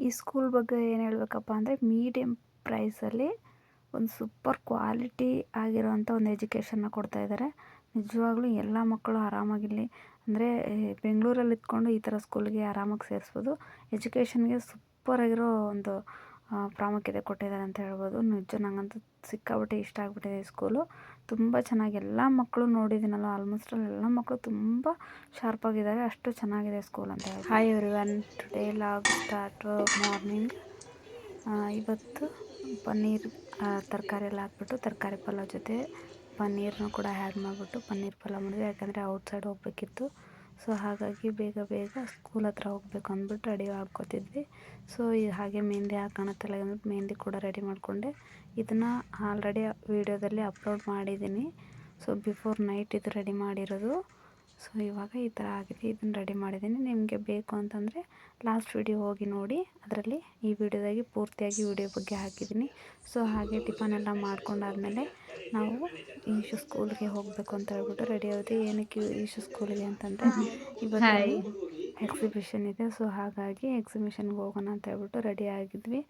ಈ ಸ್ಕೂಲ್ ಬಗ್ಗೆ ಏನು ಹೇಳಬೇಕಪ್ಪ ಅಂದರೆ ಮೀಡಿಯಮ್ ಪ್ರೈಸಲ್ಲಿ ಒಂದು ಸೂಪರ್ ಕ್ವಾಲಿಟಿ ಆಗಿರೋವಂಥ ಒಂದು ಎಜುಕೇಷನ್ನ ಕೊಡ್ತಾಯಿದ್ದಾರೆ. ನಿಜವಾಗ್ಲೂ ಎಲ್ಲ ಮಕ್ಕಳು ಆರಾಮಾಗಿರಲಿ ಅಂದರೆ ಬೆಂಗಳೂರಲ್ಲಿ ಇದ್ಕೊಂಡು ಈ ಥರ ಸ್ಕೂಲ್ಗೆ ಆರಾಮಾಗಿ ಸೇರಿಸ್ಬೋದು. ಎಜುಕೇಷನ್ಗೆ ಸೂಪರಾಗಿರೋ ಒಂದು ಪ್ರಾಮುಖ್ಯತೆ ಕೊಟ್ಟಿದ್ದಾರೆ ಅಂತ ಹೇಳ್ಬೋದು. ನಿಜ ನನಗಂತೂ ಸಿಕ್ಕಾಪಟ್ಟೆ ಇಷ್ಟ ಆಗಿಬಿಟ್ಟಿದೆ ಈ ಸ್ಕೂಲು. ತುಂಬ ಚೆನ್ನಾಗಿ ಎಲ್ಲ ಮಕ್ಕಳು ನೋಡಿದ್ದೀನಲ್ಲ, ಆಲ್ಮೋಸ್ಟ್ ಎಲ್ಲ ಮಕ್ಕಳು ತುಂಬ ಶಾರ್ಪಾಗಿದ್ದಾರೆ. ಅಷ್ಟು ಚೆನ್ನಾಗಿದೆ ಸ್ಕೂಲ್ ಅಂತ ಹೇಳಿ. Hi everyone, today log start morning. ಇವತ್ತು ಪನ್ನೀರ್ ತರಕಾರಿ ಎಲ್ಲ ಹಾಕ್ಬಿಟ್ಟು ತರಕಾರಿ ಪಲಾವ್ ಜೊತೆ ಪನ್ನೀರನ್ನು ಕೂಡ ಆ್ಯಡ್ ಮಾಡಿಬಿಟ್ಟು ಪನ್ನೀರ್ ಪಲಾವ್ ಮಾಡಿದ್ವಿ. ಯಾಕಂದರೆ ಔಟ್ಸೈಡ್ ಹೋಗ್ಬೇಕಿತ್ತು. ಸೊ ಹಾಗಾಗಿ ಬೇಗ ಸ್ಕೂಲ್ ಹತ್ರ ಹೋಗ್ಬೇಕು ಅಂದ್ಬಿಟ್ಟು ರೆಡಿ ಮಾಡ್ಕೊತಿದ್ವಿ. ಸೊ ಹಾಗೆ ಮೆಹಂದಿ ಹಾಕೋಣತ್ತಲ್ಲ ಅಂದ್ಬಿಟ್ಟು ಮೆಹಂದಿ ಕೂಡ ರೆಡಿ ಮಾಡಿಕೊಂಡೆ. ಇದನ್ನು ಆಲ್ರೆಡಿ ವೀಡಿಯೋದಲ್ಲಿ ಅಪ್ಲೋಡ್ ಮಾಡಿದ್ದೀನಿ. ಸೊ ಬಿಫೋರ್ ನೈಟ್ ಇದು ರೆಡಿ ಮಾಡಿರೋದು. ಸೊ ಇವಾಗ ಈ ಥರ ಆಗಿದೆ. ಇದನ್ನು ರೆಡಿ ಮಾಡಿದ್ದೀನಿ. ನಿಮಗೆ ಬೇಕು ಅಂತಂದರೆ ಲಾಸ್ಟ್ ವಿಡಿಯೋ ಹೋಗಿ ನೋಡಿ. ಅದರಲ್ಲಿ ಈ ವಿಡಿಯೋದಾಗಿ ಪೂರ್ತಿಯಾಗಿ ವಿಡಿಯೋ ಬಗ್ಗೆ ಹಾಕಿದ್ದೀನಿ. ಸೊ ಹಾಗೆ ಟಿಫನ್ ಎಲ್ಲ ಮಾಡ್ಕೊಂಡಾದ್ಮೇಲೆ ನಾವು ಈಶು ಸ್ಕೂಲ್ಗೆ ಹೋಗಬೇಕು ಅಂತ ಹೇಳ್ಬಿಟ್ಟು ರೆಡಿ ಆಗುತ್ತೆ. ಏನಕ್ಕೆ ಈಶು ಸ್ಕೂಲ್ಗೆ ಅಂತಂದರೆ ಇವತ್ತು ಎಕ್ಸಿಬಿಷನ್ ಇದೆ. ಸೊ ಹಾಗಾಗಿ ಎಕ್ಸಿಬಿಷನ್ಗೆ ಹೋಗೋಣ ಅಂತ ಹೇಳ್ಬಿಟ್ಟು ರೆಡಿ ಆಗಿದ್ವಿ.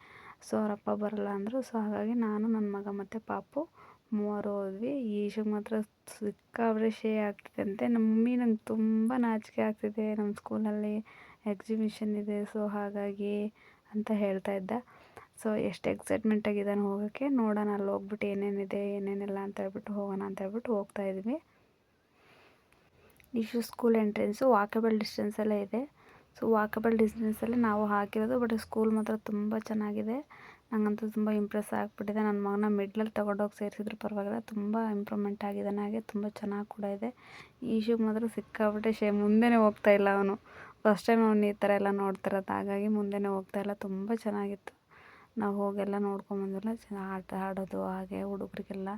ಸೊ ಅವರಪ್ಪ ಬರಲ್ಲ ಅಂದರು. ಸೊ ಹಾಗಾಗಿ ನಾನು, ನನ್ನ ಮಗ ಮತ್ತು ಪಾಪು ಮೂವರು ಹೋದ್ವಿ. ಈಶುಗೆ ಮಾತ್ರ ಸಿಕ್ಕಾಪಟ್ಟೆ ಶೇ ಆಗ್ತಿದೆ. ನಮ್ಮ ಮಮ್ಮಿ ನಂಗೆ ತುಂಬ ನಾಚಿಕೆ ಆಗ್ತಿದೆ, ನಮ್ಮ ಸ್ಕೂಲಲ್ಲಿ ಎಕ್ಸಿಬಿಷನ್ ಇದೆ, ಸೊ ಹಾಗಾಗಿ ಅಂತ ಹೇಳ್ತಾ ಇದ್ದ. ಸೊ ಎಷ್ಟು ಎಕ್ಸೈಟ್ಮೆಂಟ್ ಆಗಿದ್ದಾನೆ ಹೋಗೋಕ್ಕೆ. ನೋಡೋಣ ಅಲ್ಲಿ ಹೋಗ್ಬಿಟ್ಟು ಏನೇನಿದೆ ಏನೇನಿಲ್ಲ ಅಂತ ಹೇಳ್ಬಿಟ್ಟು ಹೋಗೋಣ ಅಂತ ಹೇಳ್ಬಿಟ್ಟು ಹೋಗ್ತಾ ಇದ್ವಿ. ಈಶು ಸ್ಕೂಲ್ ಎಂಟ್ರೆನ್ಸು ವಾಕಬಲ್ ಡಿಸ್ಟೆನ್ಸಲ್ಲೇ ಇದೆ. ಸೊ ವಾಕಬಲ್ ಡಿಸ್ಟೆನ್ಸಲ್ಲಿ ನಾವು ಹಾಕಿರೋದು. ಬಟ್ ಸ್ಕೂಲ್ ಮಾತ್ರ ತುಂಬ ಚೆನ್ನಾಗಿದೆ. ನನಗಂತೂ ತುಂಬ ಇಂಪ್ರೆಸ್ ಆಗಿಬಿಟ್ಟಿದೆ. ನನ್ನ ಮಗನ ಮಿಡ್ಲಲ್ಲಿ ತೊಗೊಂಡೋಗಿ ಸೇರಿಸಿದ್ರು ಪರವಾಗಿಲ್ಲ, ತುಂಬ ಇಂಪ್ರೂವ್ಮೆಂಟ್ ಆಗಿದ್ದಾನೆ. ಹಾಗೆ ತುಂಬ ಚೆನ್ನಾಗಿ ಕೂಡ ಇದೆ. ಈಶುಗೆ ಮಾತ್ರ ಸಿಕ್ಕಾಬಿಟ್ಟೆ ಮುಂದೆನೇ ಹೋಗ್ತಾ ಇಲ್ಲ ಅವನು. ಫಸ್ಟ್ ಟೈಮ್ ಅವನು ಈ ಥರ ಎಲ್ಲ ನೋಡ್ತಿರೋದು. ಹಾಗಾಗಿ ಮುಂದೆನೇ ಹೋಗ್ತಾ ಇಲ್ಲ. ತುಂಬ ಚೆನ್ನಾಗಿತ್ತು. ನಾವು ಹೋಗೆಲ್ಲ ನೋಡ್ಕೊಂಬಂದಿಲ್ಲ. ಆಟ ಆಡೋದು, ಹಾಗೆ ಹುಡುಗರಿಗೆಲ್ಲ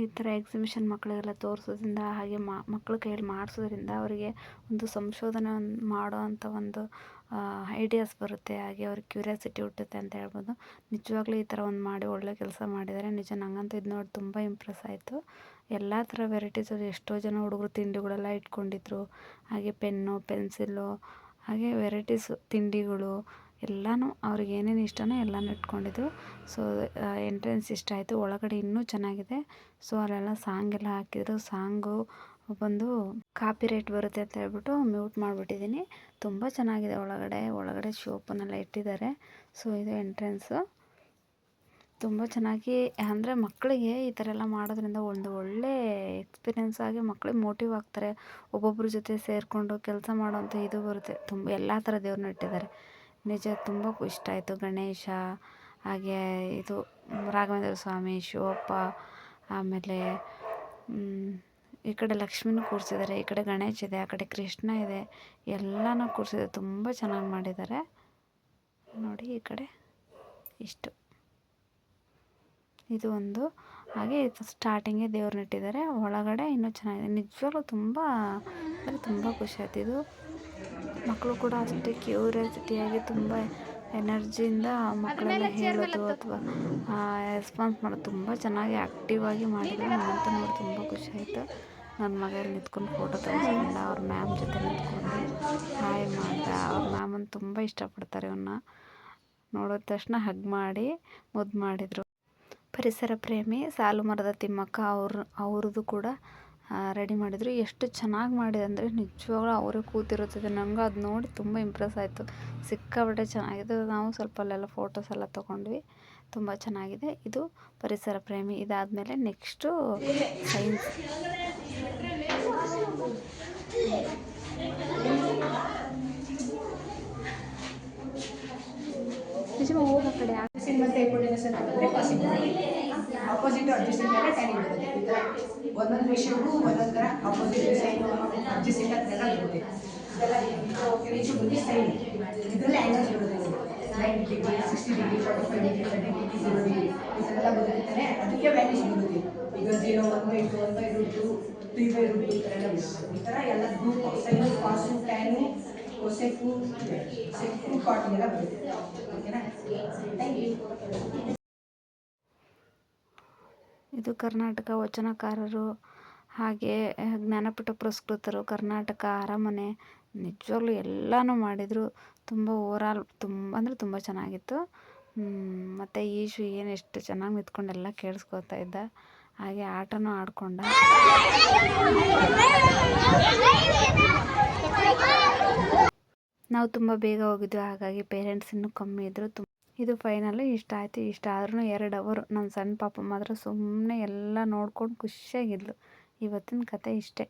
ಈ ಥರ ಎಕ್ಸಿಬಿಷನ್ ಮಕ್ಕಳಿಗೆಲ್ಲ ತೋರಿಸೋದ್ರಿಂದ, ಹಾಗೆ ಮಕ್ಕಳ ಕೈಯಲ್ಲಿ ಮಾಡಿಸೋದ್ರಿಂದ ಅವರಿಗೆ ಒಂದು ಸಂಶೋಧನೆ ಮಾಡೋ ಅಂಥ ಒಂದು ಐಡಿಯಾಸ್ ಬರುತ್ತೆ. ಹಾಗೆ ಅವ್ರಿಗೆ ಕ್ಯೂರಿಯಾಸಿಟಿ ಹುಟ್ಟುತ್ತೆ ಅಂತ ಹೇಳ್ಬೋದು. ನಿಜವಾಗ್ಲೂ ಈ ಥರ ಒಂದು ಮಾಡಿ ಒಳ್ಳೆ ಕೆಲಸ ಮಾಡಿದ್ದಾರೆ. ನಿಜ ನನಗಂತೂ ಇದು ನೋಡಿ ತುಂಬ ಇಂಪ್ರೆಸ್ ಆಯಿತು. ಎಲ್ಲ ಥರ ವೆರೈಟೀಸ್, ಎಷ್ಟೋ ಜನ ಹುಡುಗರು ತಿಂಡಿಗಳೆಲ್ಲ ಇಟ್ಕೊಂಡಿದ್ರು. ಹಾಗೆ ಪೆನ್ನು, ಪೆನ್ಸಿಲ್ಲು, ಹಾಗೆ ವೆರೈಟೀಸು ತಿಂಡಿಗಳು ಎಲ್ಲನೂ ಅವ್ರಿಗೆ ಏನೇನು ಇಷ್ಟನೋ ಎಲ್ಲನೂ ಇಟ್ಕೊಂಡಿದ್ರು. ಸೊ ಎಂಟ್ರೆನ್ಸ್ ಇಷ್ಟ ಆಯಿತು. ಒಳಗಡೆ ಇನ್ನೂ ಚೆನ್ನಾಗಿದೆ. ಸೊ ಅಲ್ಲೆಲ್ಲ ಸಾಂಗೆಲ್ಲ ಹಾಕಿದ್ರು. ಸಾಂಗು ಬಂದು ಕಾಪಿ ರೈಟ್ ಬರುತ್ತೆ ಅಂತ ಹೇಳ್ಬಿಟ್ಟು ಮ್ಯೂಟ್ ಮಾಡಿಬಿಟ್ಟಿದ್ದೀನಿ. ತುಂಬ ಚೆನ್ನಾಗಿದೆ. ಒಳಗಡೆ ಶೋಪನ್ನೆಲ್ಲ ಇಟ್ಟಿದ್ದಾರೆ. ಸೊ ಇದು ಎಂಟ್ರೆನ್ಸು. ತುಂಬ ಚೆನ್ನಾಗಿ ಅಂದರೆ ಮಕ್ಕಳಿಗೆ ಈ ಥರ ಎಲ್ಲ ಮಾಡೋದ್ರಿಂದ ಒಂದು ಒಳ್ಳೆ ಎಕ್ಸ್ಪೀರಿಯೆನ್ಸ್ ಆಗಿ ಮಕ್ಕಳಿಗೆ ಮೋಟಿವ್ ಆಗ್ತಾರೆ. ಒಬ್ಬೊಬ್ಬರ ಜೊತೆ ಸೇರಿಕೊಂಡು ಕೆಲಸ ಮಾಡೋವಂಥ ಇದು ಬರುತ್ತೆ. ತುಂಬ ಎಲ್ಲ ಥರ ದೇವ್ರನ್ನ ಇಟ್ಟಿದ್ದಾರೆ. ನಿಜ ತುಂಬ ಇಷ್ಟ ಆಯಿತು. ಗಣೇಶ, ಹಾಗೆ ಇದು ರಾಘವೇಂದ್ರ ಸ್ವಾಮಿ, ಶಿವಪ್ಪ, ಆಮೇಲೆ ಈ ಕಡೆ ಲಕ್ಷ್ಮಿನೂ ಕೂರಿಸಿದ್ದಾರೆ. ಈ ಕಡೆ ಗಣೇಶ ಇದೆ, ಆ ಕಡೆ ಕೃಷ್ಣ ಇದೆ, ಎಲ್ಲನೂ ಕೂರಿಸಿದ್ದಾರೆ. ತುಂಬ ಚೆನ್ನಾಗಿ ಮಾಡಿದ್ದಾರೆ ನೋಡಿ. ಈ ಕಡೆ ಇಷ್ಟು ಇದು ಒಂದು. ಹಾಗೆ ಸ್ಟಾರ್ಟಿಂಗೇ ದೇವ್ರನ್ನ ಇಟ್ಟಿದ್ದಾರೆ. ಒಳಗಡೆ ಇನ್ನೂ ಚೆನ್ನಾಗಿದೆ. ನಿಜವಾಗ್ಲೂ ತುಂಬ ಅಂದರೆ ತುಂಬ ಖುಷಿ ಆಯ್ತು. ಇದು ಮಕ್ಕಳು ಕೂಡ ಅಷ್ಟೇ ಕ್ಯೂರಿಯಾಸಿಟಿಯಾಗಿ ತುಂಬ ಎನರ್ಜಿಯಿಂದ ಮಕ್ಕಳೆಲ್ಲ ಹೇಳೋದು ಅಥವಾ ರೆಸ್ಪಾನ್ಸ್ ಮಾಡೋದು ತುಂಬ ಚೆನ್ನಾಗಿ ಆ್ಯಕ್ಟಿವ್ ಆಗಿ ಮಾಡಿದ್ರು. ನನಗಂತೂ ನೋಡಿ ತುಂಬ ಖುಷಿ ಆಯಿತು. ನನ್ನ ಮಗ ಇಲ್ಲಿ ನಿಂತ್ಕೊಂಡು ಫೋಟೋ ತೆಗೆಸ್ಕೊಂಡ. ಅವ್ರ ಮ್ಯಾಮ್ ಜೊತೆ ನಿಂತ್ಕೊಂಡು ಹಾಯ್ ಮಾಡ್ದ. ಅವ್ರ ಮ್ಯಾಮನ್ನು ತುಂಬ ಇಷ್ಟಪಡ್ತಾರೆ. ಇವನ್ನ ನೋಡಿದ ತಕ್ಷಣ ಹಗ್ ಮಾಡಿ ಮುದ್ದು ಮಾಡಿದರು. ಪರಿಸರ ಪ್ರೇಮಿ ಸಾಲು ಮರದ ತಿಮ್ಮಕ್ಕ ಅವ್ರದ್ದು ಕೂಡ ರೆಡಿ ಮಾಡಿದರು. ಎಷ್ಟು ಚೆನ್ನಾಗಿ ಮಾಡಿದೆ ಅಂದರೆ ನಿಜವಾಗ್ಲೂ ಅವರೇ ಕೂತಿರುತ್ತದೆ. ನನಗೂ ಅದು ನೋಡಿ ತುಂಬ ಇಂಪ್ರೆಸ್ ಆಯಿತು. ಸಿಕ್ಕಾಪಟ್ಟೆ ಚೆನ್ನಾಗಿದೆ. ನಾವು ಸ್ವಲ್ಪ ಅಲ್ಲೆಲ್ಲ ಫೋಟೋಸ್ ಎಲ್ಲ ತೊಗೊಂಡ್ವಿ. ತುಂಬ ಚೆನ್ನಾಗಿದೆ. ಇದು ಪರಿಸರ ಪ್ರೇಮಿ. ಇದಾದಮೇಲೆ ನೆಕ್ಸ್ಟು ಸೈನ್ಸ್. ಹೋಗ ಕಡೆ ಆಪೋಸಿಟ್ ಅಡ್ಜಸ್ಟಿಂಗ್ ಮೇಲೆ ಟ್ಯಾಲಿ ಬರುತ್ತೆ. ಈ ಥರ ಒಂದೊಂದು ವಿಷಯಕ್ಕೂ ಒಂದೊಂದು ಥರ ಆಪೋಸಿಟ್ ಸೈನು ಅಡ್ಜಸ್ಟಿಂಗ್ ಅದೆಲ್ಲ ಬರುತ್ತೆ. ಇದೆಲ್ಲ ವಿಷಯ ಬಂದು ಸೈನ್. ಇದರಲ್ಲಿ ಆ್ಯಂಗಲ್ಸ್ ಬರುತ್ತೆ. 90 degree, 60 degree, 45 degree, 30 degree, 0 degree ಇದೆಲ್ಲ ಬರುತ್ತಾರೆ. ಅದಕ್ಕೆ ವ್ಯಾಲ್ಯೂಸ್ ಬರುತ್ತೆ. ಈಗ 0, 1/2, 1/√2, 3/√2 ಈ ಥರ ಎಲ್ಲ ಬರುತ್ತೆ. ಈ ಥರ ಎಲ್ಲ group sine, cos, tan, cosec, sec, cot ಎಲ್ಲ ಬರುತ್ತೆ. ಓಕೆನಾ? Thank you. ಇದು ಕರ್ನಾಟಕ ವಚನಕಾರರು, ಹಾಗೆ ಜ್ಞಾನಪೀಠ ಪುರಸ್ಕೃತರು, ಕರ್ನಾಟಕ ಅರಮನೆ, ನಿಜವಾಗ್ಲೂ ಎಲ್ಲನೂ ಮಾಡಿದರು. ತುಂಬ ಓವರಾಲ್ ತುಂಬ ಚೆನ್ನಾಗಿತ್ತು. ಮತ್ತು ಈಶು ಏನು ಎಷ್ಟು ಚೆನ್ನಾಗಿ ನಿಂತ್ಕೊಂಡು ಎಲ್ಲ ಕೇಳಿಸ್ಕೊತಾ ಇದ್ದ. ಹಾಗೆ ಆಟನೂ ಆಡ್ಕೊಂಡ. ನಾವು ತುಂಬ ಬೇಗ ಹೋಗಿದ್ವಿ, ಹಾಗಾಗಿ ಪೇರೆಂಟ್ಸ್ ಇನ್ನೂ ಕಮ್ಮಿ ಇದ್ದರು. ಇದು ಫೈನಲ್ ಇಷ್ಟ ಆಯಿತು. ಇಷ್ಟ ಆದ್ರೂ 2 ಅವರು ನನ್ನ ಸಣ್ಣ ಪಾಪ ಮಾತ್ರ ಸುಮ್ಮನೆ ಎಲ್ಲ ನೋಡ್ಕೊಂಡು ಖುಷಿಯಾಗಿದ್ಲು. ಇವತ್ತಿನ ಕತೆ ಇಷ್ಟೇ.